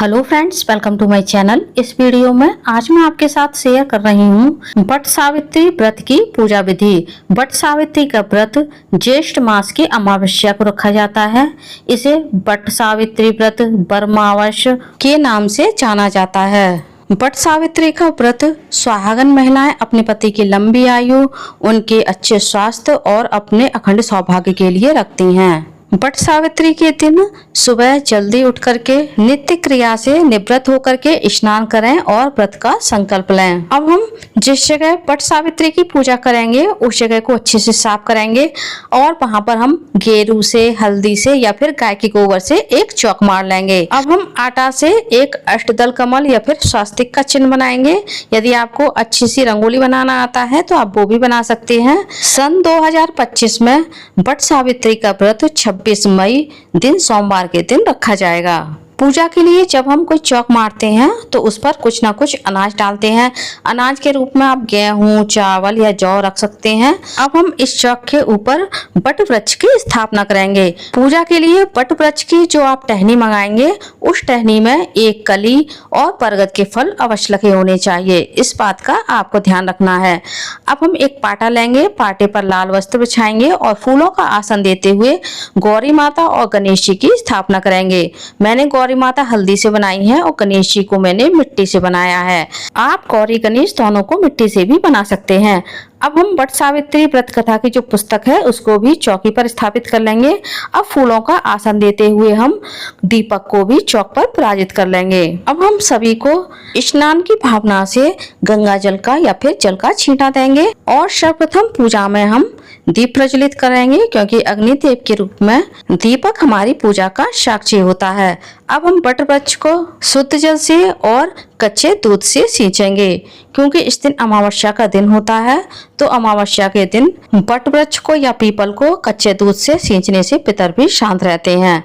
Hello friends, welcome to my channel. इस video में आज मैं आपके साथ शेयर कर रही हूँ वट सावित्री व्रत की पूजा विधि। वट सावित्री का व्रत ज्येष्ठ मास की अमावस्या को रखा जाता है। इसे वट सावित्री व्रत बरमावस के नाम से जाना जाता है। वट सावित्री का व्रत सुहागन महिलाएं अपने पति की लंबी आयु, उनके अच्छे स्वास्थ्य और अपने अखंड सौभाग्य के लिए रखती हैं। वट सावित्री के दिन सुबह जल्दी उठ करके नित्य क्रिया से निवृत्त होकर के स्नान करें और व्रत का संकल्प लें। अब हम जिस जगह वट सावित्री की पूजा करेंगे उस जगह को अच्छे से साफ करेंगे और वहां पर हम गेरू से, हल्दी से या फिर गाय के गोबर से एक चौक मार लेंगे। अब हम आटा से एक अष्टदल कमल या फिर स्वास्तिक का चिन्ह बनाएंगे। यदि आपको अच्छी सी रंगोली बनाना आता है तो आप वो भी बना सकते हैं। सन 2025 में वट सावित्री का व्रत 26 मई दिन सोमवार के दिन रखा जाएगा। पूजा के लिए जब हम कोई चौक मारते हैं तो उस पर कुछ ना कुछ अनाज डालते हैं। अनाज के रूप में आप गेहूं, चावल या जौ रख सकते हैं। अब हम इस चौक के ऊपर वट वृक्ष की स्थापना करेंगे। पूजा के लिए वट वृक्ष की जो आप टहनी मंगाएंगे उस टहनी में एक कली और बरगद के फल अवश्य लगे होने चाहिए। इस बात का आपको ध्यान रखना है। अब हम एक पाटा लेंगे, पाटे पर लाल वस्त्र बिछाएंगे और फूलों का आसन देते हुए गौरी माता और गणेश जी की स्थापना करेंगे। मैंने गौरी माता हल्दी से बनाई है और गणेश जी को मैंने मिट्टी से बनाया है। आप गौरी गणेश दोनों को मिट्टी से भी बना सकते हैं। अब हम वट सावित्री व्रत कथा की जो पुस्तक है उसको भी चौकी पर स्थापित कर लेंगे। अब फूलों का आसन देते हुए हम दीपक को भी चौक पर विराजित कर लेंगे। अब हम सभी को स्नान की भावना से गंगा जल का या फिर जल का छींटा देंगे और सर्वप्रथम पूजा में हम दीप प्रज्वलित करेंगे, क्योंकि अग्निदेव के रूप में दीपक हमारी पूजा का साक्षी होता है। अब हम वट वृक्ष को शुद्ध जल से और कच्चे दूध से सींचेंगे, क्योंकि इस दिन अमावस्या का दिन होता है। तो अमावस्या के दिन वट वृक्ष को या पीपल को कच्चे दूध से सींचने से पितर भी शांत रहते हैं।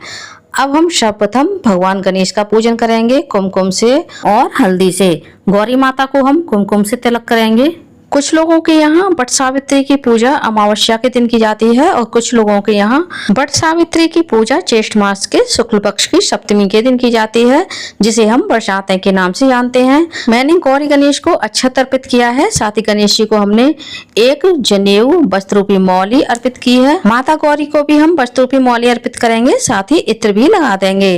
अब हम सर्वप्रथम भगवान गणेश का पूजन करेंगे कुमकुम से और हल्दी से। गौरी माता को हम कुमकुम से तिलक करेंगे। कुछ लोगों के यहाँ वट सावित्री की पूजा अमावस्या के दिन की जाती है और कुछ लोगों के यहाँ वट सावित्री की पूजा ज्येष्ठ मास के शुक्ल पक्ष की सप्तमी के दिन की जाती है, जिसे हम बरसातें के नाम से जानते हैं। मैंने गौरी गणेश को अक्षत अर्पित किया है। साथ ही गणेश जी को हमने एक जनेऊ वस्त्र रूपी मौली अर्पित की है। माता गौरी को भी हम वस्त्र रूपी मौली अर्पित करेंगे, साथ ही इत्र भी लगा देंगे।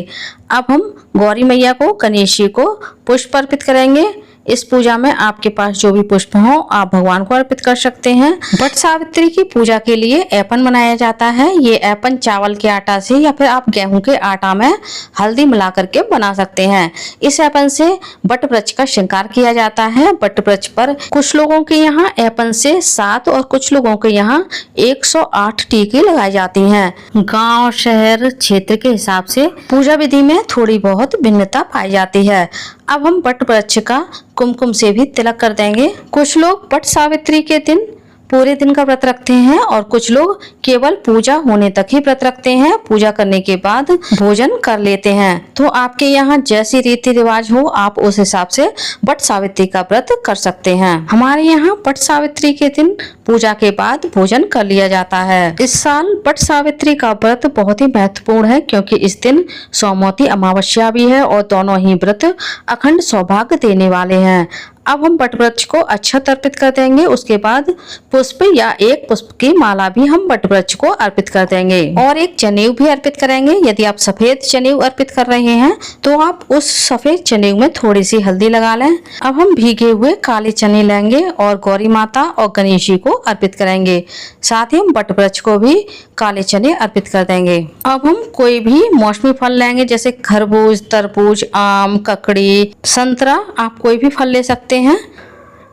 अब हम गौरी मैया को, गणेश जी को पुष्प अर्पित करेंगे। इस पूजा में आपके पास जो भी पुष्प हो आप भगवान को अर्पित कर सकते हैं। वट सावित्री की पूजा के लिए ऐपन बनाया जाता है। ये ऐपन चावल के आटा से या फिर आप गेहूं के आटा में हल्दी मिला करके बना सकते हैं। इस ऐपन से वट वृक्ष का श्रृंगार किया जाता है। वट वृक्ष पर कुछ लोगों के यहाँ ऐपन से 7 और कुछ लोगों के यहाँ 108 टीके लगाई जाती हैं। गाँव, शहर, क्षेत्र के हिसाब से पूजा विधि में थोड़ी बहुत भिन्नता पाई जाती है। अब हम वट वृक्ष का कुमकुम से भी तिलक कर देंगे। कुछ लोग वट सावित्री के दिन पूरे दिन का व्रत रखते हैं और कुछ लोग केवल पूजा होने तक ही व्रत रखते हैं। पूजा करने के बाद भोजन कर लेते हैं। तो आपके यहाँ जैसी रीति रिवाज हो आप उस हिसाब से वट सावित्री का व्रत कर सकते हैं। हमारे यहाँ वट सावित्री के दिन पूजा के बाद भोजन कर लिया जाता है। इस साल वट सावित्री का व्रत बहुत ही महत्वपूर्ण है, क्योंकि इस दिन सोमवती अमावस्या भी है और दोनों ही व्रत अखंड सौभाग्य देने वाले हैं। अब हम वट वृक्ष को अक्षत अर्पित कर देंगे। उसके बाद पुष्प या एक पुष्प की माला भी हम वट वृक्ष को अर्पित कर देंगे और एक जनेऊ भी अर्पित करेंगे। यदि आप सफेद जनेऊ अर्पित कर रहे हैं तो आप उस सफेद जनेऊ में थोड़ी सी हल्दी लगा लें। अब हम भीगे हुए काले चने लेंगे और गौरी माता और गणेश जी को अर्पित करेंगे। साथ ही हम वट वृक्ष को भी काले चने अर्पित कर देंगे। अब हम कोई भी मौसमी फल लेंगे, जैसे खरबूज, तरबूज, आम, ककड़ी, संतरा, आप कोई भी फल ले सकते हैं।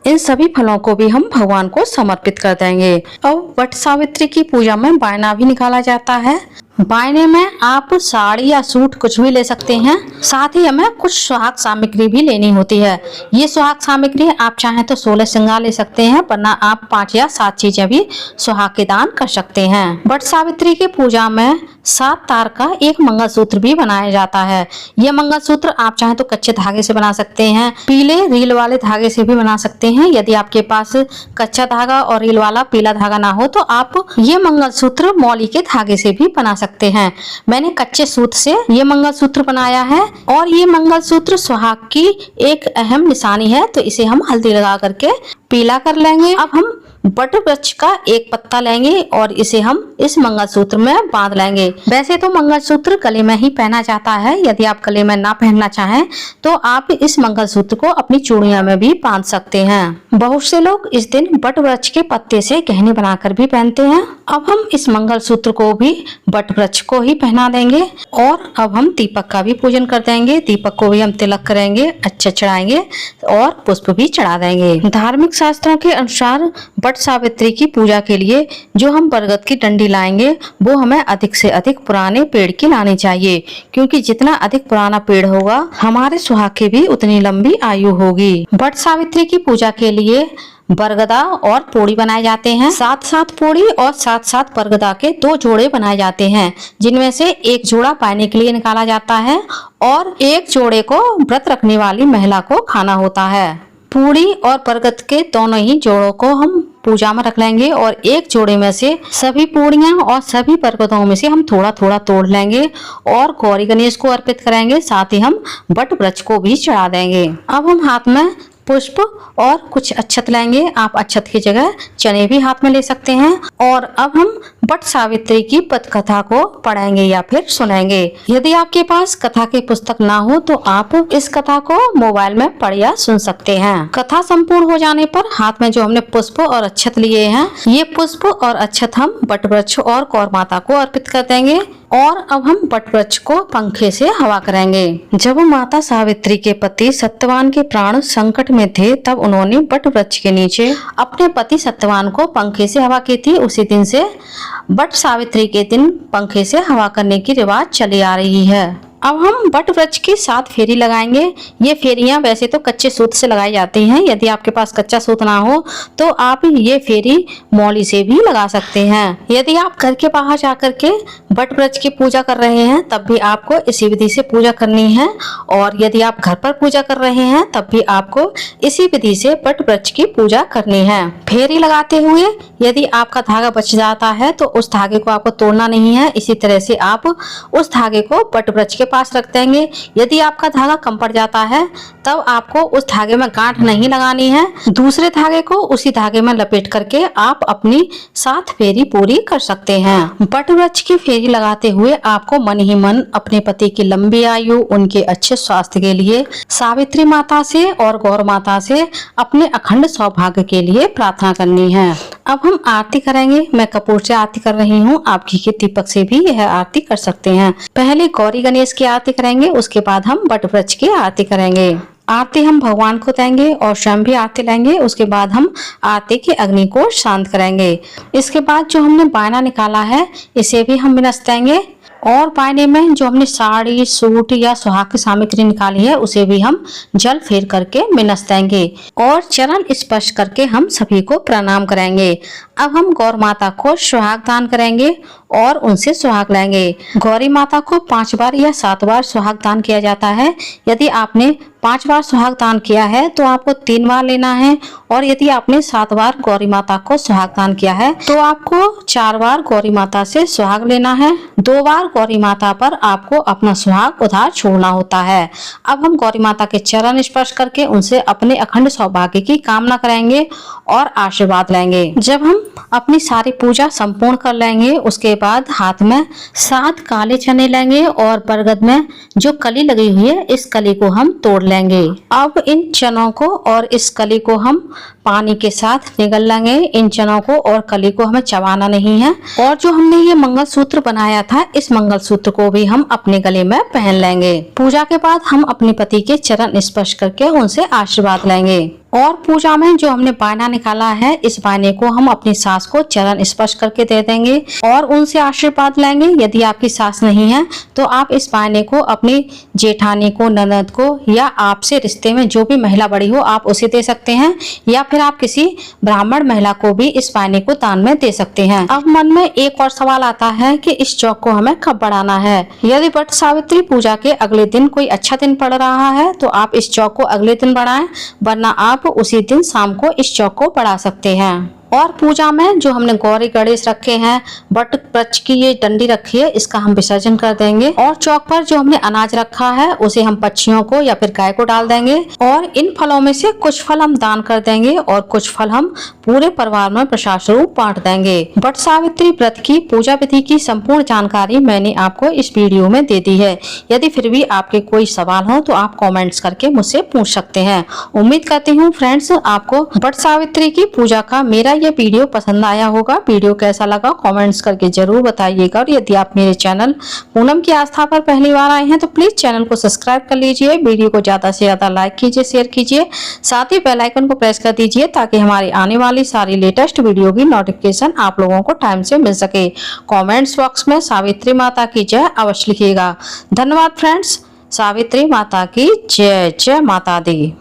इन सभी फलों को भी हम भगवान को समर्पित कर देंगे। अब वट सावित्री की पूजा में बायना भी निकाला जाता है। बायने में आप साड़ी या सूट कुछ भी ले सकते हैं। साथ ही हमें कुछ सुहाग सामग्री भी लेनी होती है। ये सुहाग सामग्री आप चाहें तो 16 श्रृंगार ले सकते हैं, वरना आप 5 या 7 चीजें भी सुहाग के दान कर सकते हैं। वट सावित्री की पूजा में 7 तार का एक मंगलसूत्र भी बनाया जाता है। यह मंगलसूत्र आप चाहें तो कच्चे धागे से बना सकते हैं, पीले रील वाले धागे से भी बना सकते हैं। यदि आपके पास कच्चा धागा और रील वाला पीला धागा ना हो तो आप ये मंगलसूत्र मौली के धागे से भी बना सकते हैं। मैंने कच्चे सूत से ये मंगलसूत्र बनाया है और ये मंगलसूत्र सुहाग की एक अहम निशानी है, तो इसे हम हल्दी लगा करके पीला कर लेंगे। अब हम बट वृक्ष का एक पत्ता लेंगे और इसे हम इस मंगलसूत्र में बांध लेंगे। वैसे तो मंगलसूत्र गले में ही पहना जाता है, यदि आप गले में ना पहनना चाहें तो आप इस मंगलसूत्र को अपनी चूड़ियों में भी बांध सकते हैं। बहुत से लोग इस दिन बट वृक्ष के पत्ते से गहने बनाकर भी पहनते हैं। अब हम इस मंगलसूत्र को भी बट वृक्ष को ही पहना देंगे और अब हम दीपक का भी पूजन कर देंगे। दीपक को भी हम तिलक करेंगे, अच्छा चढ़ाएंगे और पुष्प भी चढ़ा देंगे। धार्मिक शास्त्रों के अनुसार वट सावित्री की पूजा के लिए जो हम बरगद की डंडी लाएंगे वो हमें अधिक से अधिक पुराने पेड़ की लानी चाहिए, क्योंकि जितना अधिक पुराना पेड़ होगा हमारे सुहाग की भी उतनी लंबी आयु होगी। वट सावित्री की पूजा के लिए बरगदा और पोड़ी बनाए जाते हैं। 7-7 पोड़ी और 7-7 बरगदा के 2 जोड़े बनाए जाते हैं, जिनमें से एक जोड़ा पानी के लिए निकाला जाता है और एक जोड़े को व्रत रखने वाली महिला को खाना होता है। पूड़ी और बरगद के दोनों ही जोड़ों को हम पूजा में रख लेंगे और एक जोड़े में से सभी पूड़ियां और सभी बरगदों में से हम थोड़ा थोड़ा तोड़ लेंगे और गौरी गणेश को अर्पित करेंगे। साथ ही हम वट वृक्ष को भी चढ़ा देंगे। अब हम हाथ में पुष्प और कुछ अक्षत लेंगे। आप अक्षत की जगह चने भी हाथ में ले सकते हैं और अब हम वट सावित्री की पद कथा को पढ़ेंगे या फिर सुनेंगे। यदि आपके पास कथा की पुस्तक ना हो तो आप इस कथा को मोबाइल में पढ़ या सुन सकते हैं। कथा संपूर्ण हो जाने पर हाथ में जो हमने पुष्प और अक्षत लिए हैं, ये पुष्प और अक्षत हम वट वृक्ष और गौ माता को अर्पित कर देंगे और अब हम वट वृक्ष को पंखे से हवा करेंगे। जब माता सावित्री के पति सत्यवान के प्राण संकट में थे तब उन्होंने वट वृक्ष के नीचे अपने पति सत्यवान को पंखे से हवा की थी। उसी दिन से वट सावित्री के दिन पंखे से हवा करने की रिवाज चली आ रही है। अब हम वट वृक्ष की 7 फेरी लगाएंगे। ये फेरियां वैसे तो कच्चे सूत से लगाई जाती हैं, यदि आपके पास कच्चा सूत ना हो तो आप ये फेरी मौली से भी लगा सकते हैं। यदि आप घर के बाहर जाकर के वट वृक्ष की पूजा कर रहे हैं तब भी आपको इसी विधि से पूजा करनी है और यदि आप घर पर पूजा कर रहे हैं तब भी आपको इसी विधि से वट वृक्ष की पूजा करनी है। फेरी लगाते हुए यदि आपका धागा बच जाता है तो उस धागे को आपको तोड़ना नहीं है। इसी तरह से आप उस धागे को वट वृक्ष के पास रख देंगे। यदि आपका धागा कम पड़ जाता है तब आपको उस धागे में गांठ नहीं लगानी है। दूसरे धागे को उसी धागे में लपेट करके आप अपनी 7 फेरी पूरी कर सकते हैं। वट वृक्ष की फेरी लगाते हुए आपको मन ही मन अपने पति की लंबी आयु, उनके अच्छे स्वास्थ्य के लिए सावित्री माता से और गौर माता से अपने अखंड सौभाग्य के लिए प्रार्थना करनी है। अब हम आरती करेंगे। मैं कपूर से आरती कर रही हूँ, आप घी के दीपक से भी यह आरती कर सकते हैं। पहले गौरी गणेश की आरती करेंगे, उसके बाद हम वट वृक्ष की आरती करेंगे। आरती हम भगवान को देंगे और स्वयं भी आरती लेंगे। उसके बाद हम आरती की अग्नि को शांत करेंगे। इसके बाद जो हमने बायना निकाला है इसे भी हम विनस देंगे और बायने में जो हमने साड़ी, सूट या सुहाग की सामग्री निकाली है उसे भी हम जल फेर करके मिनस देंगे और चरण स्पर्श करके हम सभी को प्रणाम करेंगे। अब हम गौर माता को सुहाग दान करेंगे और उनसे सुहाग लेंगे। गौरी माता को 5 बार या 7 बार सुहाग दान किया जाता है। यदि आपने 5 बार सुहाग दान किया है तो आपको 3 बार लेना है और यदि आपने 7 बार गौरी माता को सुहाग दान किया है तो आपको 4 बार गौरी माता से सुहाग लेना है। 2 बार गौरी माता पर आपको अपना सुहाग उधार छोड़ना होता है। अब हम गौरी माता के चरण स्पर्श करके उनसे अपने अखंड सौभाग्य की कामना करेंगे और आशीर्वाद लेंगे। जब हम अपनी सारी पूजा संपूर्ण कर लेंगे उसके बाद हाथ में 7 काले चने लेंगे और बरगद में जो कली लगी हुई है इस कली को हम तोड़ लेंगे। अब इन चनों को और इस कली को हम पानी के साथ निगल लेंगे। इन चनों को और कली को हमें चबाना नहीं है और जो हमने ये मंगलसूत्र बनाया था इस मंगलसूत्र को भी हम अपने गले में पहन लेंगे। पूजा के बाद हम अपने पति के चरण स्पर्श करके उनसे आशीर्वाद लेंगे और पूजा में जो हमने बायना निकाला है इस बायने को हम अपनी सास को चरण स्पर्श करके दे देंगे और उनसे आशीर्वाद लेंगे। यदि आपकी सास नहीं है तो आप इस बायने को अपनी जेठानी को, ननद को या आपसे रिश्ते में जो भी महिला बड़ी हो आप उसे दे सकते हैं या फिर आप किसी ब्राह्मण महिला को भी इस पानी को दान में दे सकते हैं। अब मन में एक और सवाल आता है कि इस चौक को हमें कब बढ़ाना है। यदि वट सावित्री पूजा के अगले दिन कोई अच्छा दिन पड़ रहा है तो आप इस चौक को अगले दिन बढ़ाएं, वरना आप उसी दिन शाम को इस चौक को बढ़ा सकते हैं। और पूजा में जो हमने गौरी गणेश रखे हैं, वट वृक्ष की ये डंडी रखी है, इसका हम विसर्जन कर देंगे। और चौक पर जो हमने अनाज रखा है उसे हम पक्षियों को या फिर गाय को डाल देंगे। और इन फलों में से कुछ फल हम दान कर देंगे और कुछ फल हम पूरे परिवार में प्रसाद स्वरूप बांट देंगे। वट सावित्री व्रत की पूजा विधि की संपूर्ण जानकारी मैंने आपको इस वीडियो में दे दी है। यदि फिर भी आपके कोई सवाल हो तो आप कमेंट्स करके मुझसे पूछ सकते हैं। उम्मीद करती हूँ फ्रेंड्स आपको वट सावित्री की पूजा का मेरा ये वीडियो पसंद आया होगा। वीडियो कैसा लगा कमेंट्स करके जरूर बताइएगा। और यदि आप मेरे चैनल पूनम की आस्था पर पहली बार आए हैं तो प्लीज चैनल को सब्सक्राइब कर लीजिए। वीडियो को ज्यादा से ज्यादा लाइक कीजिए, शेयर कीजिए, साथ ही बेल आइकन को प्रेस कर दीजिए ताकि हमारी आने वाली सारी लेटेस्ट वीडियो की नोटिफिकेशन आप लोगों को टाइम से मिल सके। कॉमेंट्स बॉक्स में सावित्री माता की जय अवश्य लिखिएगा। धन्यवाद फ्रेंड्स। सावित्री माता की जय। जय माता दी।